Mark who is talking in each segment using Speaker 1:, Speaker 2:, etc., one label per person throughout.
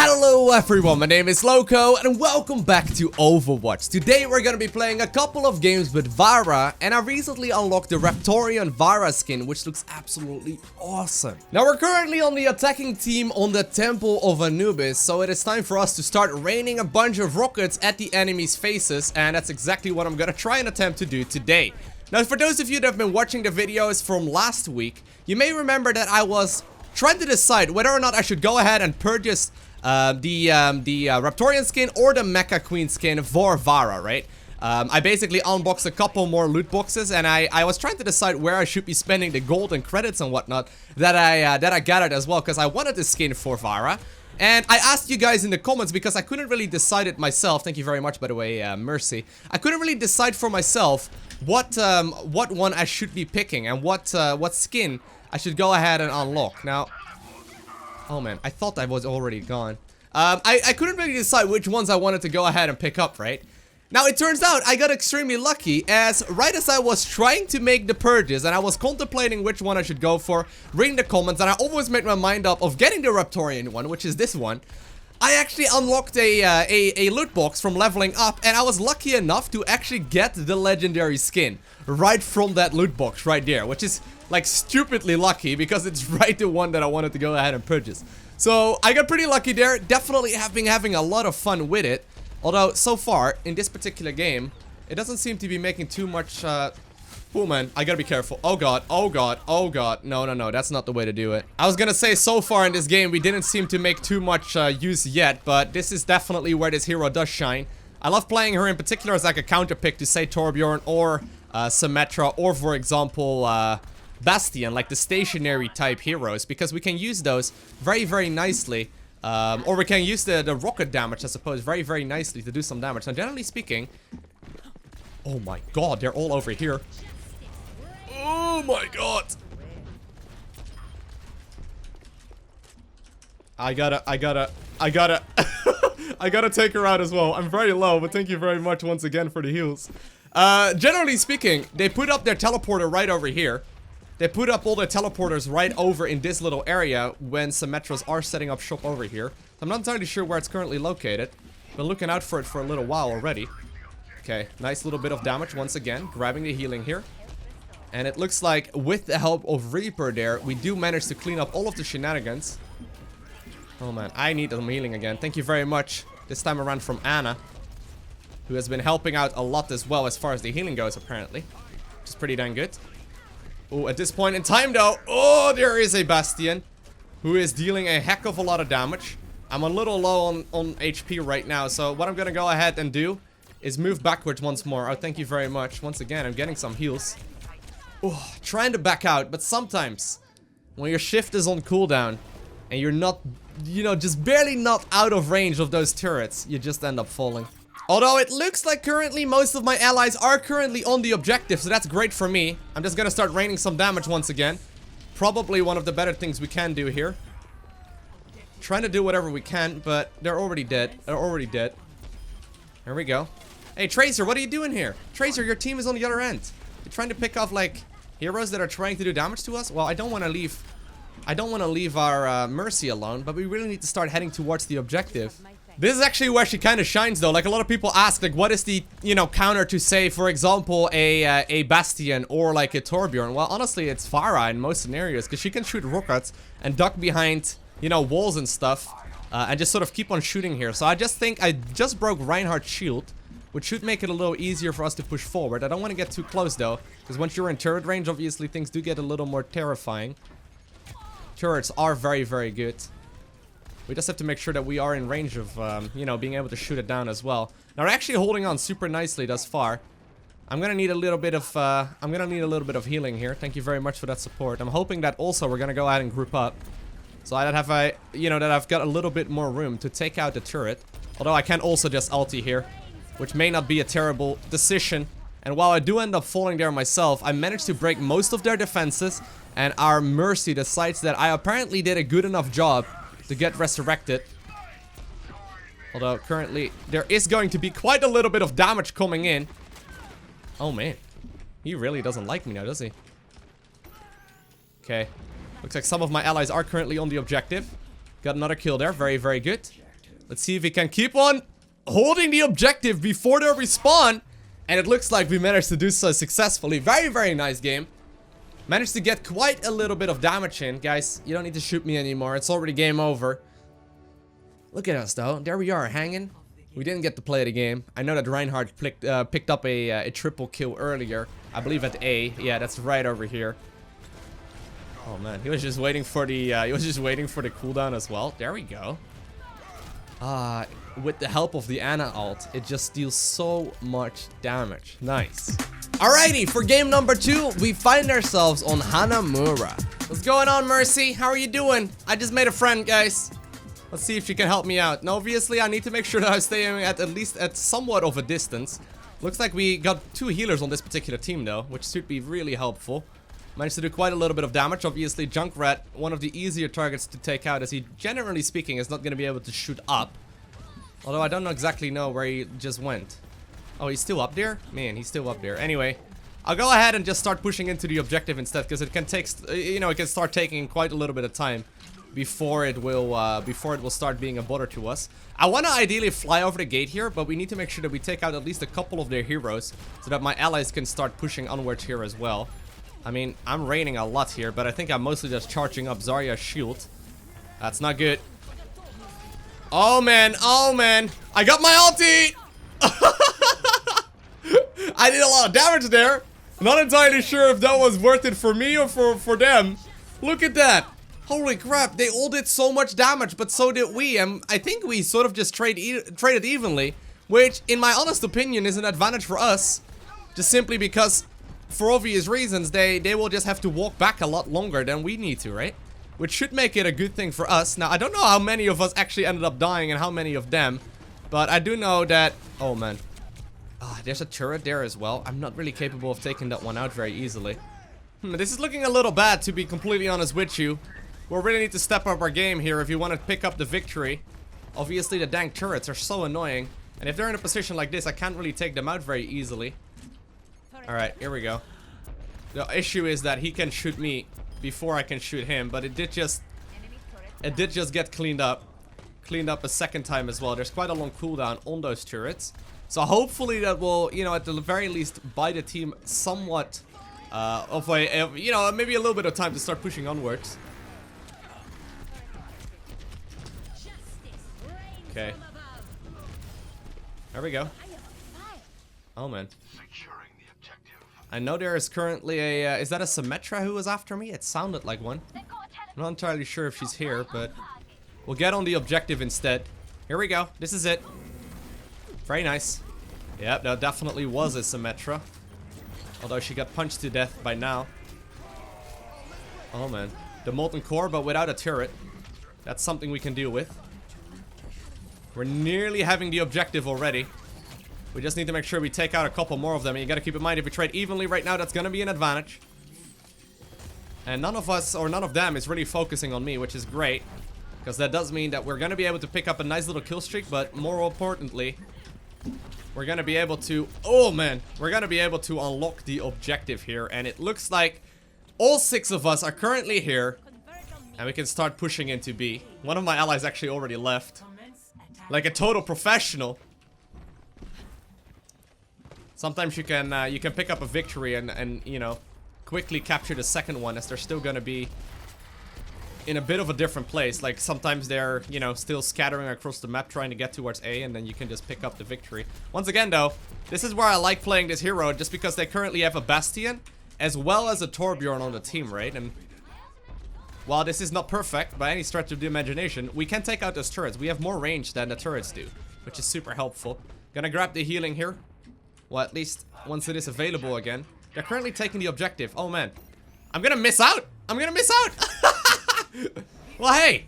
Speaker 1: Hello everyone, my name is Lowko and welcome back to Overwatch. Today we're gonna be playing a couple of games with Pharah, and I recently unlocked the Raptorion Pharah skin, which looks absolutely awesome. Now we're currently on the attacking team on the Temple of Anubis, so it is time for us to start raining a bunch of rockets at the enemy's faces, and that's exactly what I'm gonna try and attempt to do today. Now for those of you that have been watching the videos from last week, you may remember that I was trying to decide whether or not I should go ahead and purchase the Raptorian skin or the Mechaqueen skin for Pharah, right? I basically unboxed a couple more loot boxes, and I was trying to decide where I should be spending the gold and credits and whatnot that I gathered as well, because I wanted the skin for Pharah. And I asked you guys in the comments because I couldn't really decide it myself. Thank you very much, by the way, Mercy. I couldn't really decide for myself what one I should be picking and what skin I should go ahead and unlock. Now, oh man, I thought I was already gone. I couldn't really decide which ones I wanted to go ahead and pick up, right? Now, it turns out I got extremely lucky, as right as I was trying to make the purchase and I was contemplating which one I should go for, reading the comments, and I almost made my mind up of getting the Raptorian one, which is this one. I actually unlocked a loot box from leveling up, and I was lucky enough to actually get the legendary skin right from that loot box right there, which is like stupidly lucky because it's right the one that I wanted to go ahead and purchase. So I got pretty lucky there. Definitely have been having a lot of fun with it. Although so far in this particular game, it doesn't seem to be making too much. Oh man, I gotta be careful. Oh god, oh god, oh god. No, that's not the way to do it. I was gonna say, so far in this game we didn't seem to make too much use yet, but this is definitely where this hero does shine. I love playing her in particular as like a counter pick to, say, Torbjorn or Symmetra, or for example Bastion, like the stationary type heroes, because we can use those very nicely, or we can use the rocket damage, I suppose, very nicely to do some damage. Now, generally speaking, oh my god, they're all over here. Oh my god, I gotta I gotta take her out as well. I'm very low, but thank you very much once again for the heals. Generally speaking, they put up their teleporter right over here. They put up all their teleporters right over in this little area when Symmetras are setting up shop over here. I'm not entirely sure where it's currently located. Been looking out for it for a little while already. Okay, nice little bit of damage once again, grabbing the healing here. And it looks like with the help of Reaper there, we do manage to clean up all of the shenanigans. Oh man, I need some healing again. Thank you very much. This time around from Anna, who has been helping out a lot as well as far as the healing goes, apparently. Which is pretty dang good. Oh, at this point in time though, oh, there is a Bastion who is dealing a heck of a lot of damage. I'm a little low on HP right now, so what I'm gonna go ahead and do is move backwards once more. Oh, thank you very much. Once again, I'm getting some heals. Oh, trying to back out, but sometimes when your shift is on cooldown and you're not, you know, just barely not out of range of those turrets, you just end up falling. Although it looks like currently most of my allies are currently on the objective, so that's great for me. I'm just gonna start raining some damage once again. Probably one of the better things we can do here. Trying to do whatever we can, but they're already dead. They're already dead. There we go. Hey, Tracer, what are you doing here? Tracer, your team is on the other end. You're trying to pick off, like, heroes that are trying to do damage to us? Well, I don't want to leave our Mercy alone, but we really need to start heading towards the objective. This is actually where she kind of shines, though. Like, a lot of people ask, like, what is the, you know, counter to, say, for example, a Bastion or, like, a Torbjorn? Well, honestly, it's Pharah in most scenarios, because she can shoot rockets and duck behind, you know, walls and stuff, and just sort of keep on shooting here. So I just think I just broke Reinhardt's shield, which should make it a little easier for us to push forward. I don't want to get too close, though, because once you're in turret range, obviously, things do get a little more terrifying. Turrets are very good. We just have to make sure that we are in range of, you know, being able to shoot it down as well. Now, we're actually holding on super nicely thus far. I'm gonna need a little bit of healing here. Thank you very much for that support. I'm hoping that also we're gonna go ahead and group up, so I have that I've got a little bit more room to take out the turret. Although I can also just ulti here, which may not be a terrible decision. And while I do end up falling there myself, I managed to break most of their defenses, and our Mercy decides that I apparently did a good enough job to get resurrected. Although currently there is going to be quite a little bit of damage coming in. Oh man, he really doesn't like me now, does he? Okay, looks like some of my allies are currently on the objective. Got another kill there, very good. Let's see if we can keep on holding the objective before they respawn. And it looks like we managed to do so successfully. Very, very nice game. Managed to get quite a little bit of damage in. Guys, you don't need to shoot me anymore. It's already game over. Look at us, though. There we are, hanging. We didn't get to play the game. I know that Reinhardt picked up a triple kill earlier. I believe at A. Yeah, that's right over here. Oh, man. He was just waiting for the cooldown as well. There we go. With the help of the Ana ult, it just deals so much damage. Nice. Alrighty, for game number 2, we find ourselves on Hanamura. What's going on, Mercy? How are you doing? I just made a friend, guys. Let's see if she can help me out. Now, obviously, I need to make sure that I stay at least at somewhat of a distance. Looks like we got 2 healers on this particular team, though, which should be really helpful. Managed to do quite a little bit of damage. Obviously, Junkrat, one of the easier targets to take out, as he, generally speaking, is not going to be able to shoot up. Although I don't exactly know where he just went. Oh, he's still up there? Man, he's still up there. Anyway, I'll go ahead and just start pushing into the objective instead, because it can take, you know, it can start taking quite a little bit of time before it will start being a bother to us. I want to ideally fly over the gate here, but we need to make sure that we take out at least a couple of their heroes, so that my allies can start pushing onwards here as well. I mean, I'm raining a lot here, but I think I'm mostly just charging up Zarya's shield. That's not good. Oh man, I got my ulti! I did a lot of damage there. Not entirely sure if that was worth it for me or for them. Look at that. Holy crap, they all did so much damage, but so did we. And I think we sort of just traded evenly, which in my honest opinion is an advantage for us. Just simply because, for obvious reasons, they will just have to walk back a lot longer than we need to, right? Which should make it a good thing for us. Now, I don't know how many of us actually ended up dying and how many of them. But I do know that... Oh, man. There's a turret there as well. I'm not really capable of taking that one out very easily. This is looking a little bad, to be completely honest with you. We'll really need to step up our game here if you want to pick up the victory. Obviously, the dang turrets are so annoying. And if they're in a position like this, I can't really take them out very easily. Alright, here we go. The issue is that he can shoot me before I can shoot him, but it did just get cleaned up a second time as well. There's quite a long cooldown on those turrets, so hopefully that will, you know, at the very least buy the team somewhat of a, you know, maybe a little bit of time to start pushing onwards. Okay, there we go. Oh man, I know there is currently a, is that a Symmetra who was after me? It sounded like one. I'm not entirely sure if she's here, but we'll get on the objective instead. Here we go. This is it. Very nice. Yep, that definitely was a Symmetra. Although she got punched to death by now. Oh man. The Molten Core, but without a turret. That's something we can deal with. We're nearly having the objective already. We just need to make sure we take out a couple more of them. And you gotta keep in mind, if we trade evenly right now, that's gonna be an advantage. And none of us, or none of them, is really focusing on me, which is great. Because that does mean that we're gonna be able to pick up a nice little kill streak, but more importantly, we're gonna be able to, oh man, we're gonna be able to unlock the objective here. And it looks like all 6 of us are currently here. And we can start pushing into B. One of my allies actually already left. Like a total professional. Sometimes you can pick up a victory and you know, quickly capture the second one, as they're still gonna be in a bit of a different place. Like sometimes they're, you know, still scattering across the map trying to get towards A, and then you can just pick up the victory. Once again though, this is where I like playing this hero, just because they currently have a Bastion as well as a Torbjorn on the team, right? And while this is not perfect by any stretch of the imagination, we can take out those turrets. We have more range than the turrets do, which is super helpful. Gonna grab the healing here. Well, at least once it is available again. They're currently taking the objective. Oh man, I'm gonna miss out. I'm gonna miss out. Well, hey,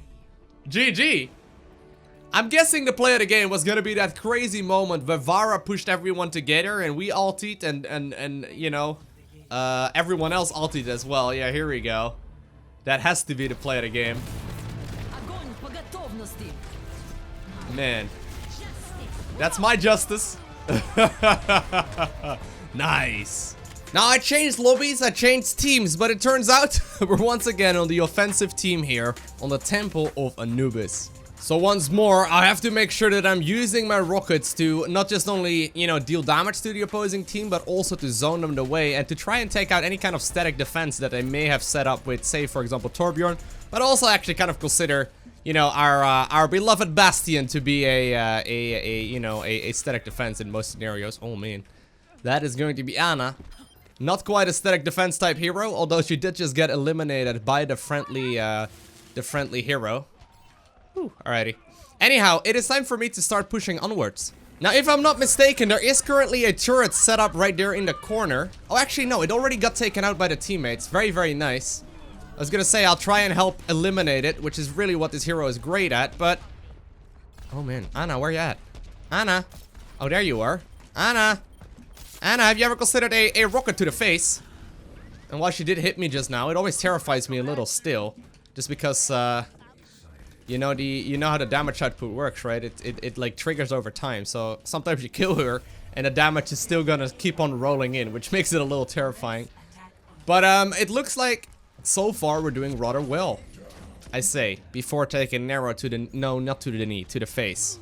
Speaker 1: GG. I'm guessing the play of the game was gonna be that crazy moment where Pharah pushed everyone together and we ultied and you know, everyone else ultied as well. Yeah, here we go. That has to be the play of the game. Man, that's my justice. Nice. Now I changed lobbies, I changed teams, but it turns out we're once again on the offensive team here on the Temple of Anubis. So once more, I have to make sure that I'm using my rockets to not just only, you know, deal damage to the opposing team, but also to zone them away and to try and take out any kind of static defense that they may have set up with, say, for example, Torbjorn, but also actually kind of consider, you know, our beloved Bastion to be a static defense in most scenarios. Oh man, that is going to be Anna. Not quite a static defense type hero, although she did just get eliminated by the friendly hero. Whew, alrighty. Anyhow, it is time for me to start pushing onwards. Now, if I'm not mistaken, there is currently a turret set up right there in the corner. Oh, actually, no, it already got taken out by the teammates. Very, very nice. I was gonna say, I'll try and help eliminate it, which is really what this hero is great at, but... Oh, man. Anna, where you at? Anna. Oh, there you are. Anna. Anna, have you ever considered a rocket to the face? And while she did hit me just now, it always terrifies me a little still. Just because, you know how the damage output works, right? It like triggers over time. So sometimes you kill her and the damage is still gonna keep on rolling in, which makes it a little terrifying. But it looks like so far we're doing rather well, I say, before taking an arrow to the not to the knee, to the face.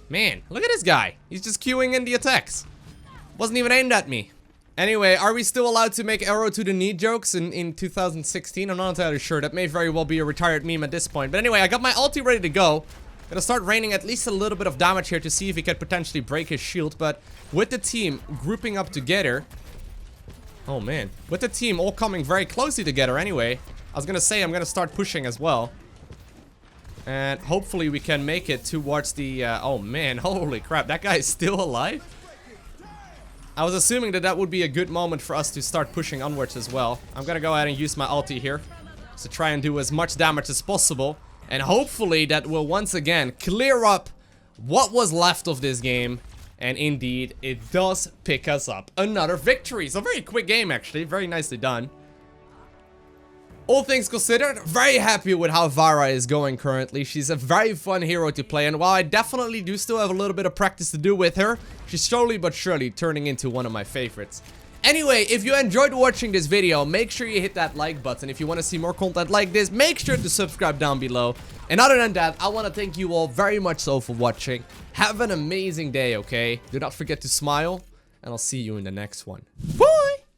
Speaker 1: Man, look at this guy. He's just queuing in the attacks. Wasn't even aimed at me. Anyway, are we still allowed to make arrow to the knee jokes in 2016? I'm not entirely sure. That may very well be a retired meme at this point. But anyway, I got my ulti ready to go. Gonna start raining at least a little bit of damage here to see if he can potentially break his shield. But with the team grouping up together... Oh man. With the team all coming very closely together anyway, I was gonna say I'm gonna start pushing as well. And hopefully we can make it towards the... oh man, holy crap. That guy is still alive? I was assuming that that would be a good moment for us to start pushing onwards as well. I'm gonna go ahead and use my ulti here to try and do as much damage as possible. And hopefully that will once again clear up what was left of this game. And indeed, it does pick us up another victory. So very quick game actually, very nicely done. All things considered, very happy with how Pharah is going currently. She's a very fun hero to play, and while I definitely do still have a little bit of practice to do with her, she's slowly but surely turning into one of my favorites. Anyway, if you enjoyed watching this video, make sure you hit that like button. If you want to see more content like this, make sure to subscribe down below. And other than that, I want to thank you all very much so for watching. Have an amazing day, okay? Do not forget to smile, and I'll see you in the next one. Bye!